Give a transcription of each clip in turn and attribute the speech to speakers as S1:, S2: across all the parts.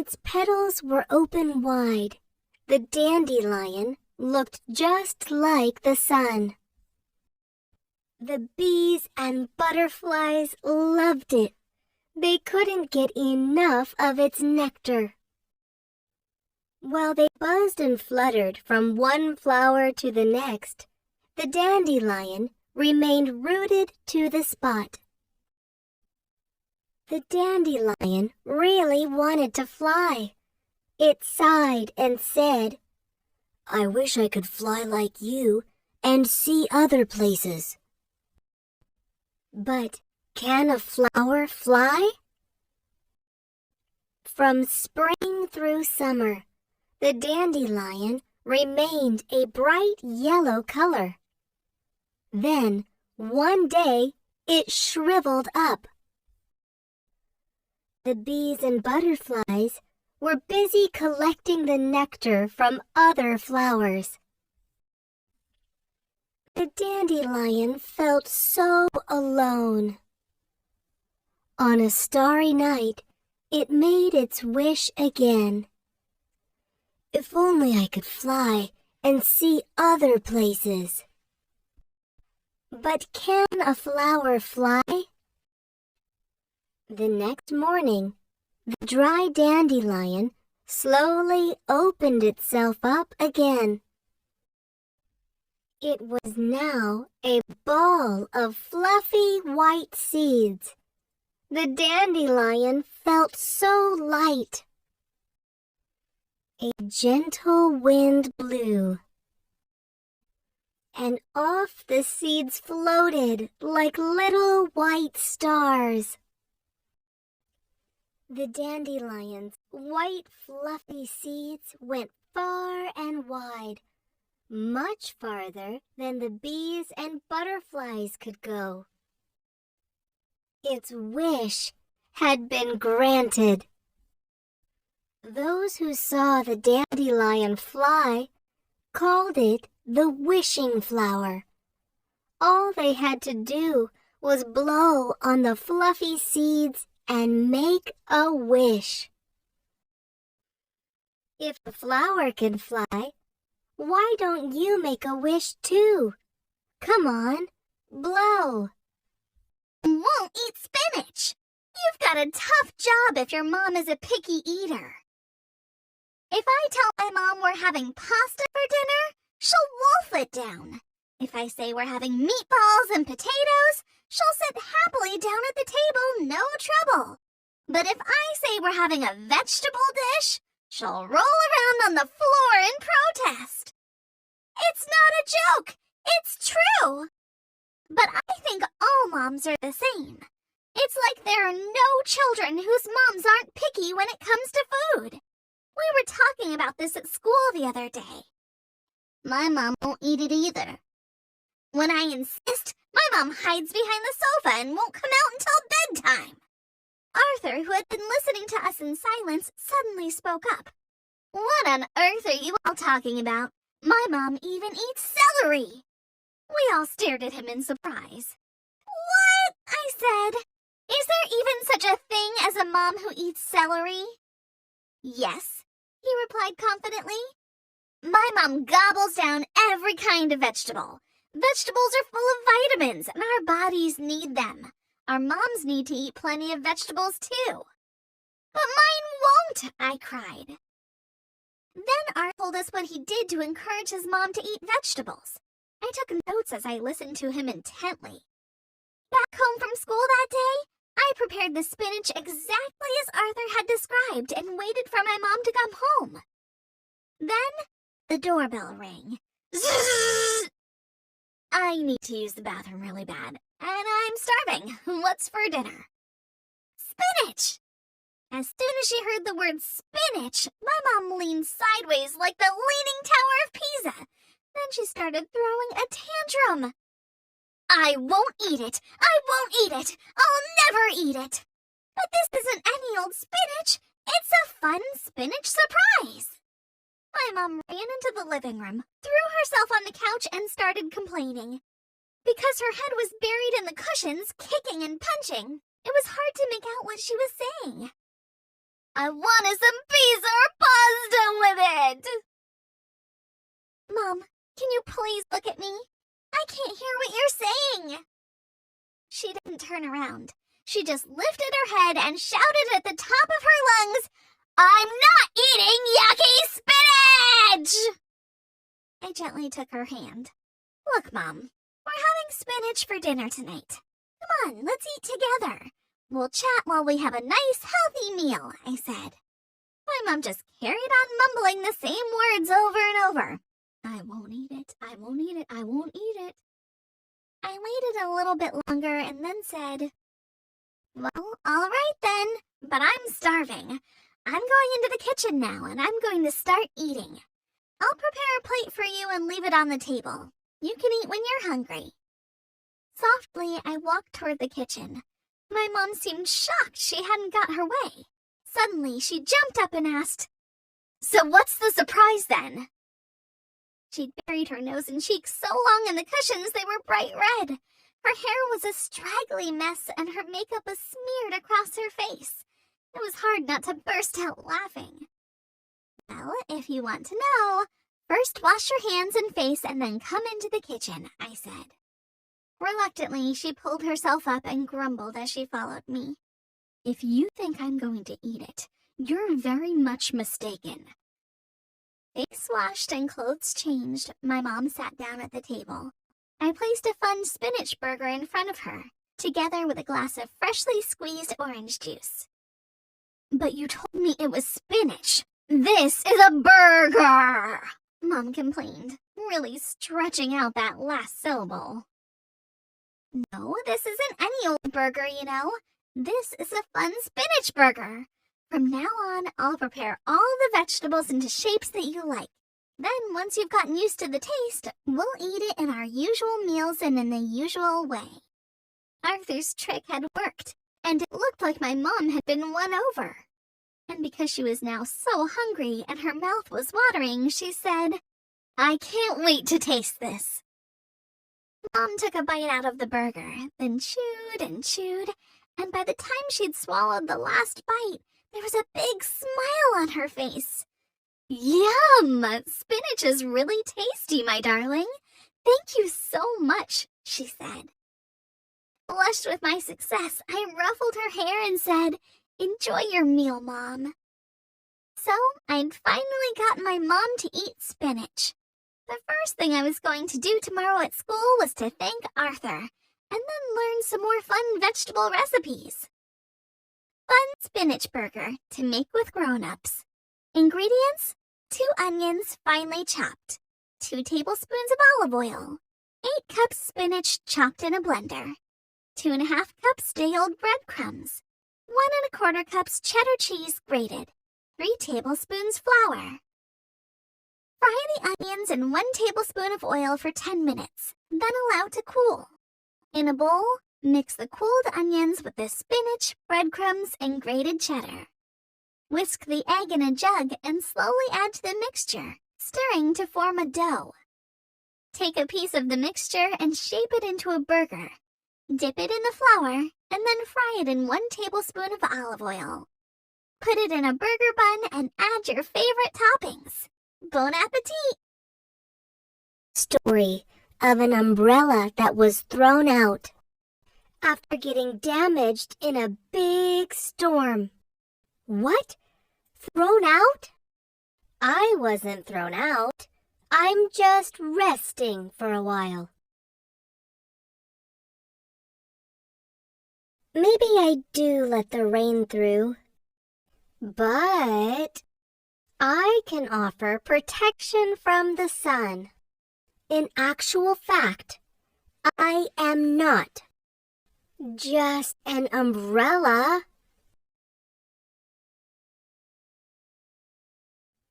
S1: its petals were open wide, the dandelion looked just like the sun. The bees and butterflies loved it. They couldn't get enough of its nectar. While they buzzed and fluttered from one flower to the next, the dandelion remained rooted to the spot. The dandelion really wanted to fly. It sighed and said, "I wish I could fly like you and see other places." But can a flower fly? From spring through summer, the dandelion remained a bright yellow color. Then, one day, it shriveled up. The bees and butterflies were busy collecting the nectar from other flowers. The dandelion felt so alone. On a starry night, it made its wish again. If only I could fly and see other places. But can a flower fly? The next morning, the dry dandelion slowly opened itself up again. It was now a ball of fluffy white seeds. The dandelion felt so light. A gentle wind blew, and off the seeds floated like little white stars. The dandelion's white fluffy seeds went far and wide, much farther than the bees and butterflies could go. Its wish had been granted. Those who saw the dandelion fly called it the wishing flower. All they had to do was blow on the fluffy seeds and make a wish. If the flower can fly, why don't you make a wish too? Come on, blow.
S2: Won't eat spinach. You've got a tough job if your mom is a picky eater. If I tell my mom we're having pasta for dinner, she'll wolf it down. If I say we're having meatballs and potatoes, she'll sit happily down at the table, no trouble. But if I say we're having a vegetable dish, she'll roll around on the floor in protest. It's not a joke. It's true. But I think all moms are the same. It's like there are no children whose moms aren't picky when it comes to food. We were talking about this at school the other day. My mom won't eat it either. When I insist, my mom hides behind the sofa and won't come out until bedtime. Arthur, who had been listening to us in silence, suddenly spoke up. What on earth are you all talking about? My mom even eats celery. We all stared at him in surprise. What? I said. Is there even such a thing as a mom who eats celery? Yes, he replied confidently. My mom gobbles down every kind of vegetable. Vegetables are full of vitamins, and our bodies need them. Our moms need to eat plenty of vegetables, too. But mine won't, I cried. Then Art told us what he did to encourage his mom to eat vegetables. I took notes as I listened to him intently. Back home from school that day, I prepared the spinach exactly as Arthur had described and waited for my mom to come home. Then the doorbell rang. Zzz! I need to use the bathroom really bad, and I'm starving. What's for dinner? Spinach! As soon as she heard the word spinach, my mom leaned sideways like the Leaning Tower of Pisa. Then she started throwing a tantrum. I won't eat it! I won't eat it! I'll never eat it! But this isn't any old spinach. It's a fun spinach surprise. My mom ran into the living room, threw herself on the couch, and started complaining. Because her head was buried in the cushions, kicking and punching, it was hard to make out what she was saying. I wanted some pizza or pasta with it. Mom, can you please look at me? I can't hear what you're saying. She didn't turn around. She just lifted her head and shouted at the top of her lungs, I'm not eating yucky spinach! I gently took her hand. Look, Mom, we're having spinach for dinner tonight. Come on, let's eat together. We'll chat while we have a nice, healthy meal, I said. My mom just carried on mumbling the same words over and over. I won't eat it, I won't eat it, I won't eat it. I waited a little bit longer and then said, well, all right then, but I'm starving. I'm going into the kitchen now and I'm going to start eating. I'll prepare a plate for you and leave it on the table. You can eat when you're hungry. Softly, I walked toward the kitchen. My mom seemed shocked she hadn't got her way. Suddenly, she jumped up and asked, so what's the surprise then? She'd buried her nose and cheeks so long in the cushions they were bright red. Her hair was a straggly mess and her makeup was smeared across her face. It was hard not to burst out laughing. Well, if you want to know, first wash your hands and face and then come into the kitchen, I said. Reluctantly, she pulled herself up and grumbled as she followed me. If you think I'm going to eat it, you're very much mistaken. Face washed and clothes changed, my mom sat down at the table. I placed a fun spinach burger in front of her, together with a glass of freshly squeezed orange juice. But you told me it was spinach. This is a burger, Mom complained, really stretching out that last syllable. No, this isn't any old burger, you know. This is a fun spinach burger. From now on, I'll prepare all the vegetables into shapes that you like. Then, once you've gotten used to the taste, we'll eat it in our usual meals and in the usual way. Arthur's trick had worked, and it looked like my mom had been won over. And because she was now so hungry and her mouth was watering, she said, I can't wait to taste this. Mom took a bite out of the burger, then chewed, and by the time she'd swallowed the last bite, there was a big smile on her face. Yum! Spinach is really tasty, my darling. Thank you so much, she said. Flushed with my success, I ruffled her hair and said, Enjoy your meal, Mom. So, I'd finally gotten my mom to eat spinach. The first thing I was going to do tomorrow at school was to thank Arthur, and then learn some more fun vegetable recipes. Fun spinach burger to make with grown-ups. Ingredients: 2 onions finely chopped, 2 tablespoons of olive oil, 8 cups spinach chopped in a blender, 2.5 cups day-old breadcrumbs, 1 1/4 cups cheddar cheese grated, 3 tablespoons flour. Fry the onions in 1 tablespoon of oil for 10 minutes, then allow to cool. In a bowl, mix the cooled onions with the spinach, breadcrumbs, and grated cheddar. Whisk the egg in a jug and slowly add to the mixture, stirring to form a dough. Take a piece of the mixture and shape it into a burger. Dip it in the flour, and then fry it in 1 tablespoon of olive oil. Put it in a burger bun and add your favorite toppings. Bon appetit!
S1: Story of an umbrella that was thrown out after getting damaged in a big storm. What? Thrown out? I wasn't thrown out. I'm just resting for a while. Maybe I do let the rain through, but I can offer protection from the sun. In actual fact, I am not just an umbrella.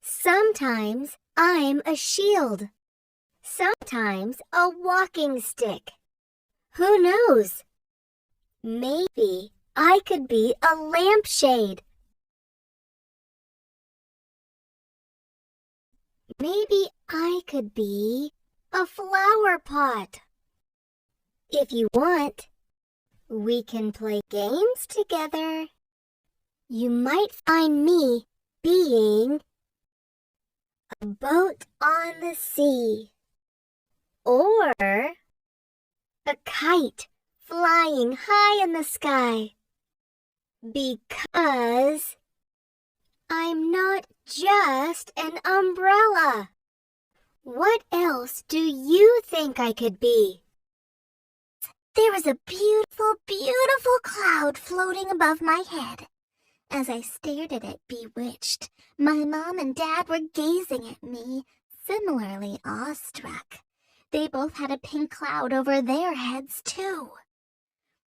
S1: Sometimes I'm a shield. Sometimes a walking stick. Who knows? Maybe I could be a lampshade. Maybe I could be a flower pot. If you want, we can play games together. you might find me being a boat on the sea, or a kite flying high in the sky, because I'm not just an umbrella. What else do you think I could be?
S2: There was a beautiful, beautiful cloud floating above my head. As I stared at it bewitched, my mom and dad were gazing at me, similarly awestruck. They both had a pink cloud over their heads, too.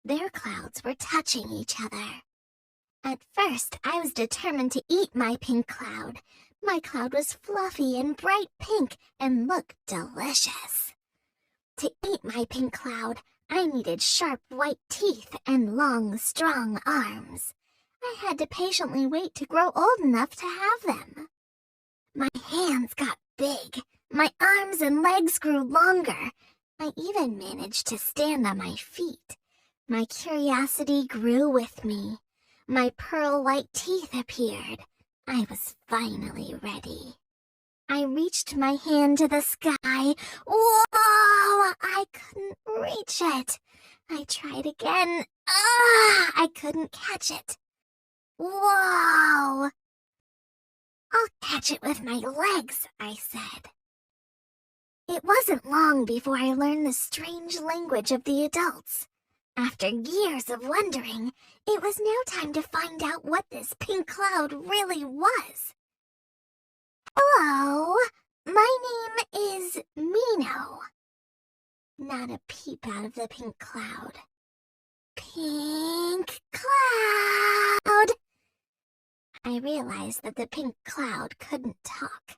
S2: Their clouds were touching each other. At first, I was determined to eat my pink cloud. My cloud was fluffy and bright pink and looked delicious. To eat my pink cloud, I needed sharp white teeth and long, strong arms. I had to patiently wait to grow old enough to have them. My hands got big. My arms and legs grew longer. I even managed to stand on my feet. My curiosity grew with me. My pearl-white teeth appeared. I was finally ready. I reached my hand to the sky. Whoa! I couldn't reach it. I tried again. I couldn't catch it. Whoa! I'll catch it with my legs, I said. It wasn't long before I learned the strange language of the adults. After years of wondering, it was now time to find out what this pink cloud really was. Hello, my name is Mino. Not a peep out of the pink cloud. Pink cloud! I realized that the pink cloud couldn't talk.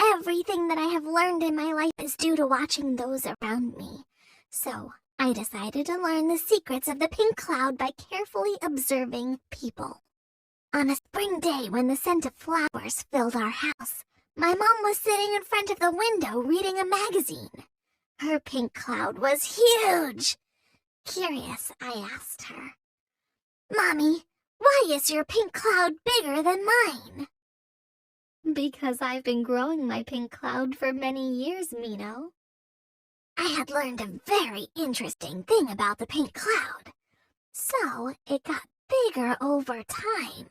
S2: Everything that I have learned in my life is due to watching those around me. So I decided to learn the secrets of the pink cloud by carefully observing people. On a spring day when the scent of flowers filled our house, my mom was sitting in front of the window reading a magazine. Her pink cloud was huge. Curious, I asked her, "Mommy, why is your pink cloud bigger than mine?" "Because I've been growing my pink cloud for many years, Mino." I had learned a very interesting thing about the pink cloud. So it got bigger over time.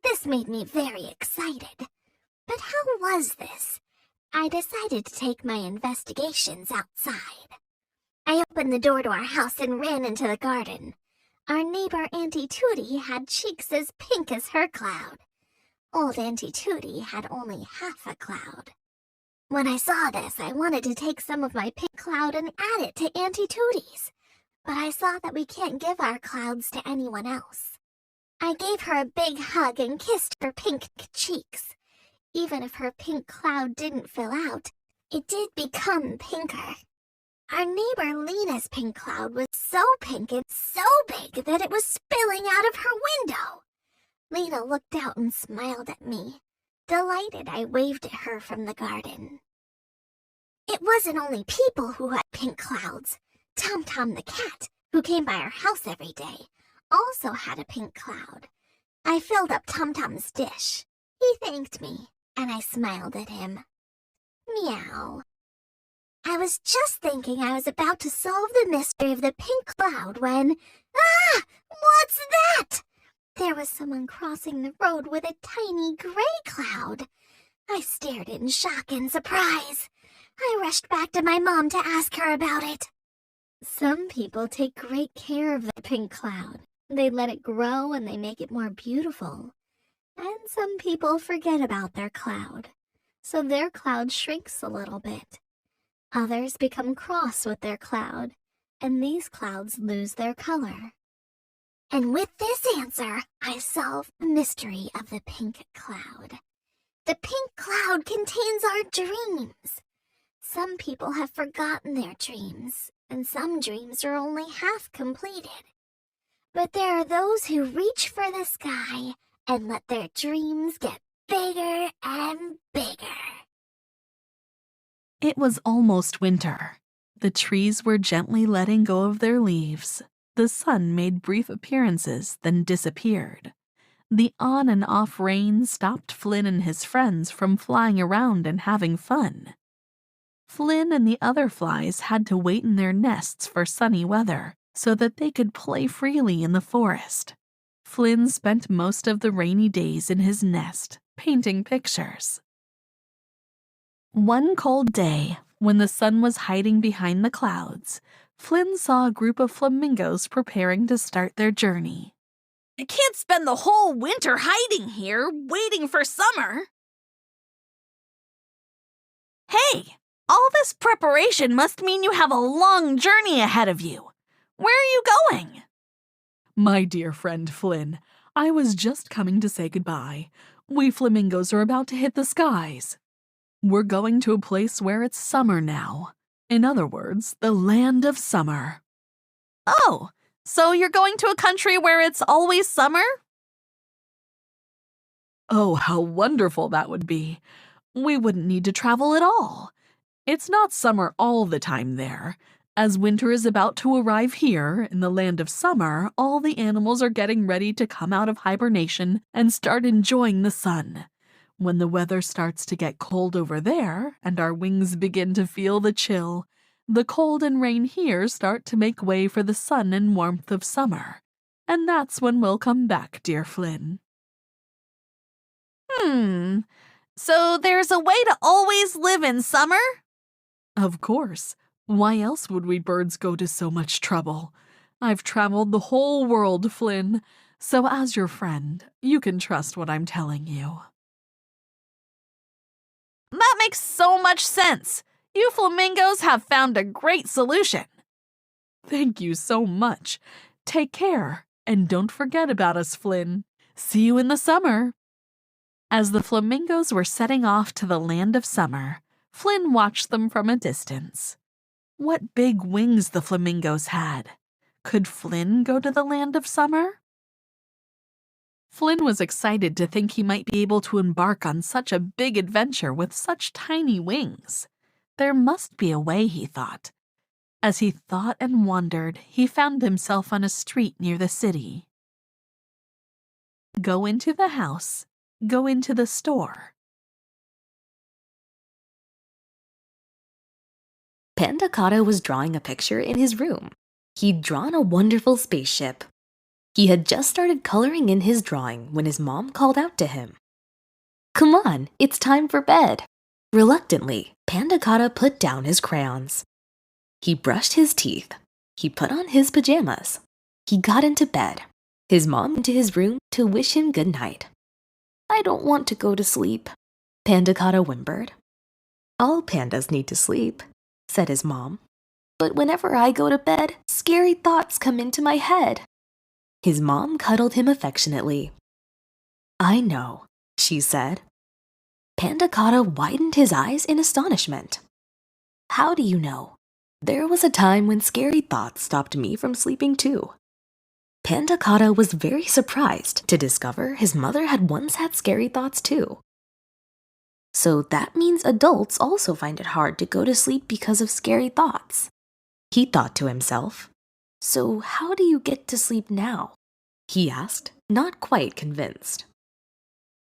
S2: This made me very excited. But how was this? I decided to take my investigations outside. I opened the door to our house and ran into the garden. Our neighbor Auntie Tootie had cheeks as pink as her cloud. Old Auntie Tootie had only half a cloud. When I saw this, I wanted to take some of my pink cloud and add it to Auntie Tootie's. But I saw that we can't give our clouds to anyone else. I gave her a big hug and kissed her pink cheeks. Even if her pink cloud didn't fill out, it did become pinker. Our neighbor Lena's pink cloud was so pink and so big that it was spilling out of her window. Lena looked out and smiled at me. Delighted, I waved at her from the garden. It wasn't only people who had pink clouds. Tom Tom the cat, who came by our house every day, also had a pink cloud. I filled up Tom Tom's dish. He thanked me, and I smiled at him. Meow. I was just thinking I was about to solve the mystery of the pink cloud when... Ah! What's that? There was someone crossing the road with a tiny gray cloud. I stared in shock and surprise. I rushed back to my mom to ask her about it. Some people take great care of their pink cloud. They let it grow and they make it more beautiful. And some people forget about their cloud, so their cloud shrinks a little bit. Others become cross with their cloud, and these clouds lose their color. And with this answer, I solved the mystery of the pink cloud. The pink cloud contains our dreams. Some people have forgotten their dreams, and some dreams are only half completed. But there are those who reach for the sky and let their dreams get bigger and bigger.
S3: It was almost winter. The trees were gently letting go of their leaves. The sun made brief appearances, then disappeared. The on and off rain stopped Flynn and his friends from flying around and having fun. Flynn and the other flies had to wait in their nests for sunny weather so that they could play freely in the forest. Flynn spent most of the rainy days in his nest, painting pictures. One cold day, when the sun was hiding behind the clouds, Flynn saw a group of flamingos preparing to start their journey.
S4: I can't spend the whole winter hiding here, waiting for summer. Hey, all this preparation must mean you have a long journey ahead of you. Where are you going?
S3: My dear friend Flynn, I was just coming to say goodbye. We flamingos are about to hit the skies. We're going to a place where it's summer now. In other words, the land of summer.
S4: Oh, so you're going to a country where it's always summer?
S3: Oh, how wonderful that would be. We wouldn't need to travel at all. It's not summer all the time there. As winter is about to arrive here, in the land of summer, all the animals are getting ready to come out of hibernation and start enjoying the sun. When the weather starts to get cold over there, and our wings begin to feel the chill, the cold and rain here start to make way for the sun and warmth of summer. And that's when we'll come back, dear Flynn.
S4: So there's a way to always live in summer?
S3: Of course. Why else would we birds go to so much trouble? I've traveled the whole world, Flynn, so as your friend, you can trust what I'm telling you.
S4: That makes so much sense. You flamingos have found a great solution.
S3: Thank you so much. Take care, and don't forget about us, Flynn. See you in the summer. As the flamingos were setting off to the land of summer, Flynn watched them from a distance. What big wings the flamingos had. Could Flynn go to the land of summer? Flynn was excited to think he might be able to embark on such a big adventure with such tiny wings. There must be a way, he thought. As he thought and wondered, he found himself on a street near the city. Go into the house. Go into the store.
S5: Panda Cotta was drawing a picture in his room. He'd drawn a wonderful spaceship. He had just started coloring in his drawing when his mom called out to him. "Come on, it's time for bed." Reluctantly, Panda Cotta put down his crayons. He brushed his teeth. He put on his pajamas. He got into bed. His mom went to his room to wish him good night. "I don't want to go to sleep," Panda Cotta whimpered. "All pandas need to sleep," said his mom. "But whenever I go to bed, scary thoughts come into my head." His mom cuddled him affectionately. "I know," she said. Panda Cotta widened his eyes in astonishment. "How do you know? There was a time when scary thoughts stopped me from sleeping too." Panda Cotta was very surprised to discover his mother had once had scary thoughts too. So that means adults also find it hard to go to sleep because of scary thoughts. He thought to himself. "So how do you get to sleep now?" he asked, not quite convinced.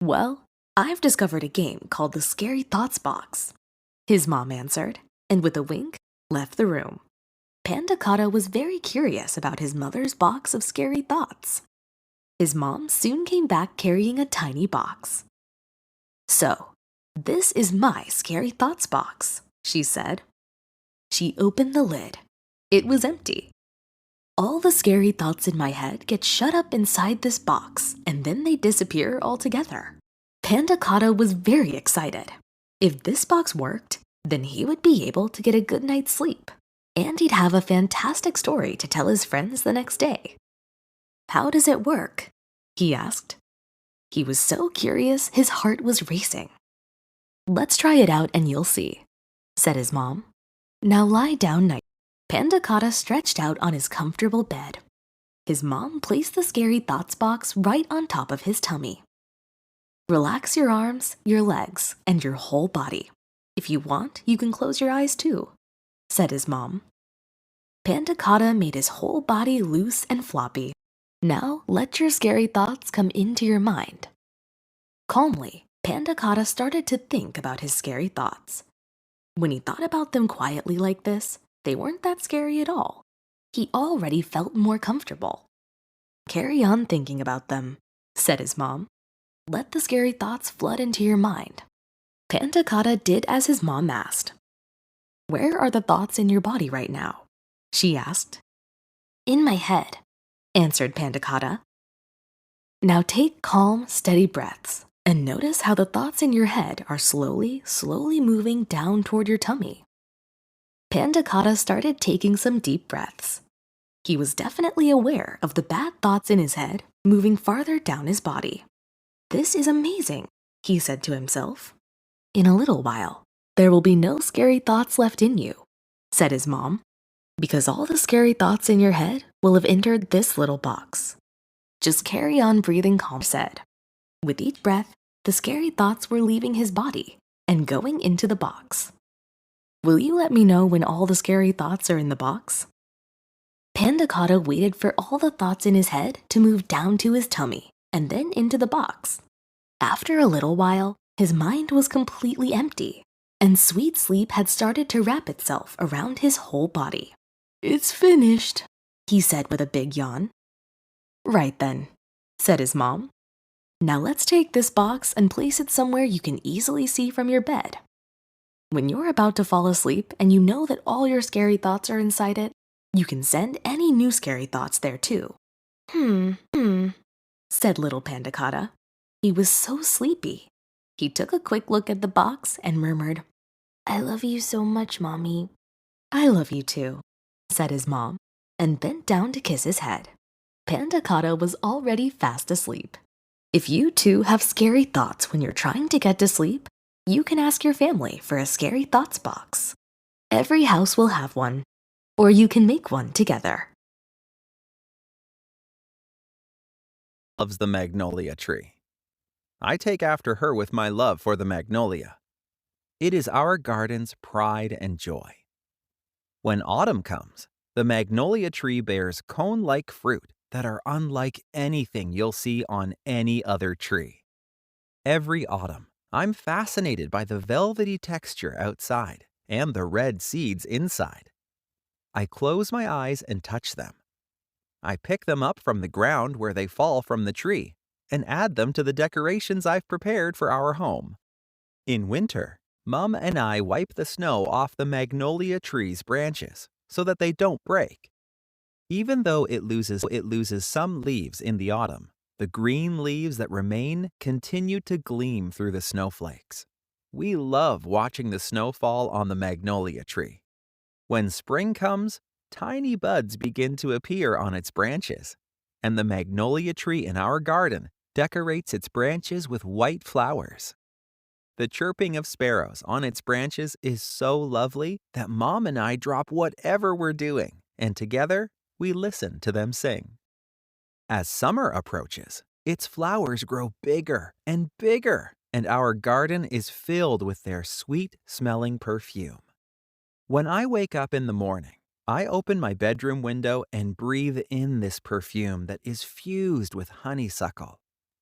S5: "Well, I've discovered a game called the Scary Thoughts Box," his mom answered, and with a wink, left the room. Panda Cotta was very curious about his mother's box of scary thoughts. His mom soon came back carrying a tiny box. "So, this is my Scary Thoughts Box," she said. She opened the lid. It was empty. "All the scary thoughts in my head get shut up inside this box, and then they disappear altogether." Panda Cotta was very excited. If this box worked, then he would be able to get a good night's sleep, and he'd have a fantastic story to tell his friends the next day. "How does it work?" he asked. He was so curious his heart was racing. "Let's try it out and you'll see," said his mom. "Now lie down nice." Panda Cotta stretched out on his comfortable bed. His mom placed the Scary Thoughts box right on top of his tummy. "Relax your arms, your legs, and your whole body. If you want, you can close your eyes too," said his mom. Panda Cotta made his whole body loose and floppy. Now let your scary thoughts come into your mind. Calmly, Panda Cotta started to think about his scary thoughts. When he thought about them quietly like this, they weren't that scary at all. He already felt more comfortable. Carry on thinking about them, said his mom. Let the scary thoughts flood into your mind. Panda Cotta did as his mom asked. Where are the thoughts in your body right now? She asked. In my head, answered Panda Cotta. Now take calm, steady breaths and notice how the thoughts in your head are slowly moving down toward your tummy. Panda Cotta started taking some deep breaths. He was definitely aware of the bad thoughts in his head moving farther down his body. This is amazing, he said to himself. In a little while, there will be no scary thoughts left in you, said his mom, because all the scary thoughts in your head will have entered this little box. Just carry on breathing calm, said. With each breath, the scary thoughts were leaving his body and going into the box. Will you let me know when all the scary thoughts are in the box? Panda Cotta waited for all the thoughts in his head to move down to his tummy and then into the box. After a little while, his mind was completely empty, and sweet sleep had started to wrap itself around his whole body. It's finished, he said with a big yawn. Right then, said his mom. Now let's take this box and place it somewhere you can easily see from your bed. When you're about to fall asleep and you know that all your scary thoughts are inside it, you can send any new scary thoughts there too. Said little Panda Cotta. He was so sleepy. He took a quick look at the box and murmured, I love you so much, Mommy. I love you too, said his mom, and bent down to kiss his head. Panda Cotta was already fast asleep. If you too have scary thoughts when you're trying to get to sleep, you can ask your family for a scary thoughts box. Every house will have one, or you can make one together.
S6: Loves the magnolia tree. I take after her with my love for the magnolia. It is our garden's pride and joy. When autumn comes, the magnolia tree bears cone-like fruit that are unlike anything you'll see on any other tree. Every autumn, I'm fascinated by the velvety texture outside and the red seeds inside. I close my eyes and touch them. I pick them up from the ground where they fall from the tree and add them to the decorations I've prepared for our home. In winter, Mom and I wipe the snow off the magnolia tree's branches so that they don't break. Even though it loses some leaves in the autumn, the green leaves that remain continue to gleam through the snowflakes. We love watching the snow fall on the magnolia tree. When spring comes, tiny buds begin to appear on its branches, and the magnolia tree in our garden decorates its branches with white flowers. The chirping of sparrows on its branches is so lovely that Mom and I drop whatever we're doing, and together we listen to them sing. As summer approaches, its flowers grow bigger and bigger, and our garden is filled with their sweet-smelling perfume. When I wake up in the morning, I open my bedroom window and breathe in this perfume that is fused with honeysuckle.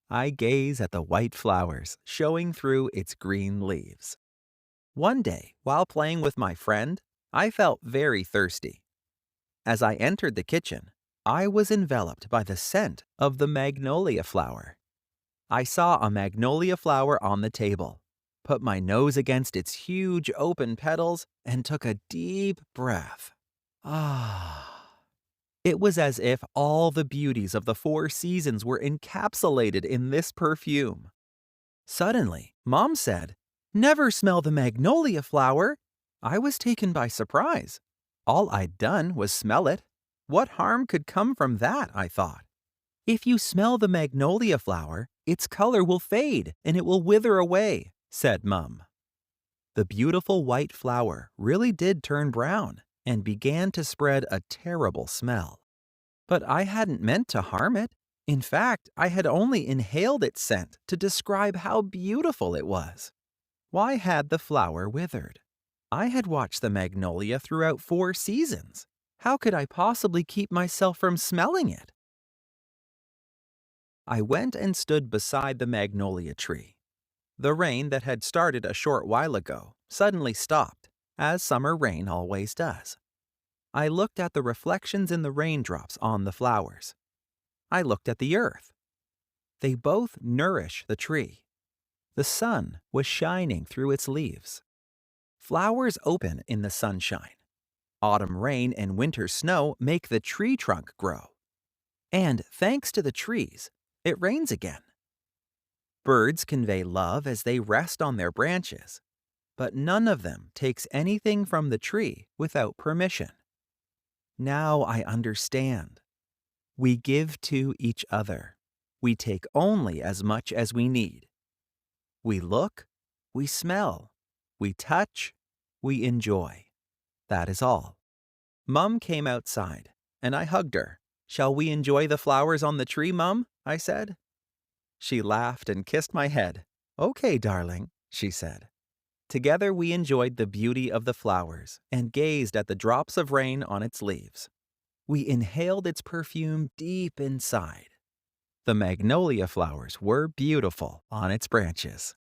S6: I gaze at the white flowers showing through its green leaves. One day, while playing with my friend, I felt very thirsty. As I entered the kitchen, I was enveloped by the scent of the magnolia flower. I saw a magnolia flower on the table, put my nose against its huge open petals, and took a deep breath. It was as if all the beauties of the 4 seasons were encapsulated in this perfume. Suddenly, Mom said, "Never smell the magnolia flower." I was taken by surprise. All I'd done was smell it. What harm could come from that, I thought. If you smell the magnolia flower, its color will fade and it will wither away, said Mum. The beautiful white flower really did turn brown and began to spread a terrible smell. But I hadn't meant to harm it. In fact, I had only inhaled its scent to describe how beautiful it was. Why had the flower withered? I had watched the magnolia throughout 4 seasons. How could I possibly keep myself from smelling it? I went and stood beside the magnolia tree. The rain that had started a short while ago suddenly stopped, as summer rain always does. I looked at the reflections in the raindrops on the flowers. I looked at the earth. They both nourish the tree. The sun was shining through its leaves. Flowers open in the sunshine. Autumn rain and winter snow make the tree trunk grow. And thanks to the trees, it rains again. Birds convey love as they rest on their branches, but none of them takes anything from the tree without permission. Now I understand. We give to each other. We take only as much as we need. We look, we smell, we touch, we enjoy. That is all. Mum came outside, and I hugged her. "Shall we enjoy the flowers on the tree, Mum?" I said. She laughed and kissed my head. "Okay, darling," she said. Together we enjoyed the beauty of the flowers and gazed at the drops of rain on its leaves. We inhaled its perfume deep inside. The magnolia flowers were beautiful on its branches.